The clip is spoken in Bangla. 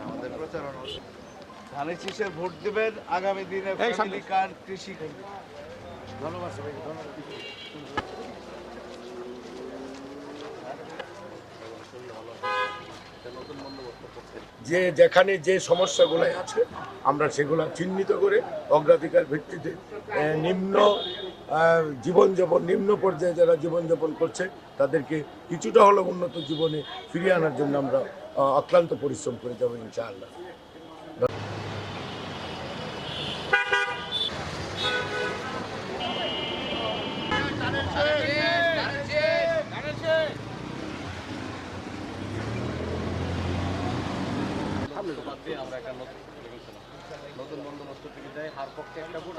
আমাদের প্রচারণা ধানের শীষের ভোট দেবেন আগামী দিনে ফ্যামিলি কার কৃষি করবে। ধন্যবাদ সবাইকে, ধন্যবাদ। যে যেখানে যে সমস্যাগুলো আছে আমরা সেগুলো চিহ্নিত করে অগ্রাধিকার ভিত্তিতে নিম্ন জীবনযাপন নিম্ন পর্যায়ে যারা জীবনযাপন করছে তাদেরকে কিছুটা হলেও উন্নত জীবনে ফিরিয়ে আনার জন্য আমরা অক্লান্ত পরিশ্রম করে যাবো ইনশাআল্লাহ। আমরা একটা নতুন বন্দোবস্ত থেকে যাই, হার পক্ষে একটা ভোট